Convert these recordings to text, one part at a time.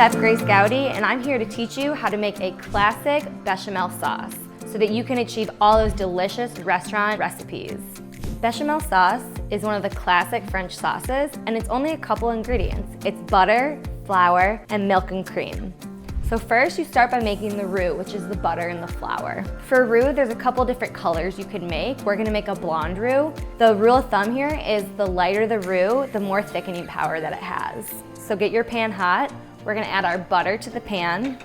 Chef Grace Goudie, and I'm here to teach you how to make a classic bechamel sauce so that you can achieve all those delicious restaurant recipes. Bechamel sauce is one of the classic French sauces, and it's only a couple ingredients. It's butter, flour, and milk and cream. So first you start by making the roux, which is the butter and the flour. For roux, there's a couple different colors you can make. We're gonna make a blonde roux. The rule of thumb here is the lighter the roux, the more thickening power that it has. So get your pan hot. We're gonna add our butter to the pan.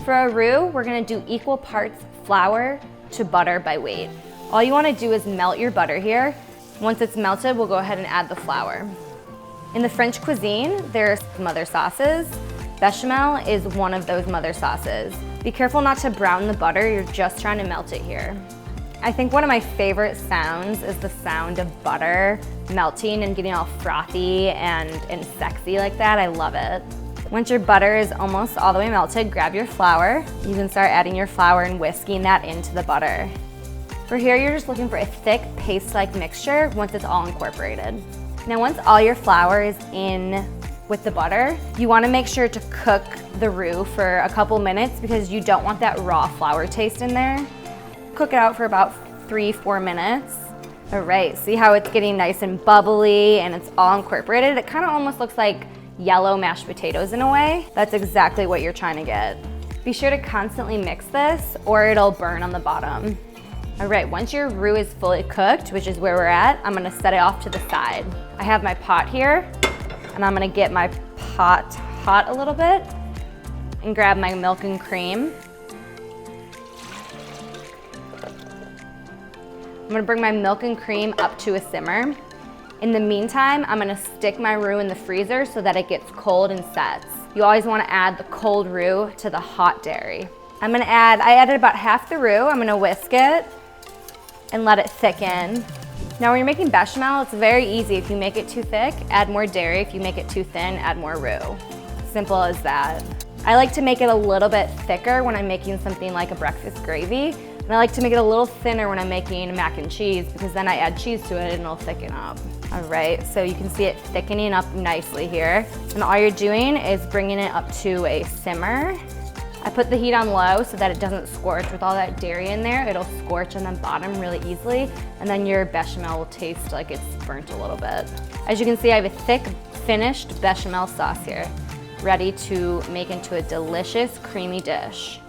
For our roux, we're gonna do equal parts flour to butter by weight. All you wanna do is melt your butter here. Once it's melted, we'll go ahead and add the flour. In the French cuisine, there's some other sauces. Bechamel is one of those mother sauces. Be careful not to brown the butter, you're just trying to melt it here. I think one of my favorite sounds is the sound of butter melting and getting all frothy and sexy like that. I love it. Once your butter is almost all the way melted, grab your flour. You can start adding your flour and whisking that into the butter. For here, you're just looking for a thick paste-like mixture once it's all incorporated. Now, once all your flour is in with the butter, you want to make sure to cook the roux for a couple minutes because you don't want that raw flour taste in there. Cook it out for about 3-4 minutes. All right, see how it's getting nice and bubbly and it's all incorporated? It kind of almost looks like yellow mashed potatoes in a way. That's exactly what you're trying to get. Be sure to constantly mix this or it'll burn on the bottom. All right, once your roux is fully cooked, which is where we're at, I'm gonna set it off to the side. I have my pot here, and I'm gonna get my pot hot a little bit and grab my milk and cream. I'm gonna bring my milk and cream up to a simmer. In the meantime, I'm gonna stick my roux in the freezer so that it gets cold and sets. You always wanna add the cold roux to the hot dairy. I added about half the roux. I'm gonna whisk it and let it thicken. Now when you're making bechamel, it's very easy. If you make it too thick, add more dairy. If you make it too thin, add more roux. Simple as that. I like to make it a little bit thicker when I'm making something like a breakfast gravy. And I like to make it a little thinner when I'm making mac and cheese because then I add cheese to it and it'll thicken up. All right, so you can see it thickening up nicely here. And all you're doing is bringing it up to a simmer. I put the heat on low so that it doesn't scorch with all that dairy in there. It'll scorch on the bottom really easily, and then your bechamel will taste like it's burnt a little bit. As you can see, I have a thick, finished bechamel sauce here, ready to make into a delicious, creamy dish.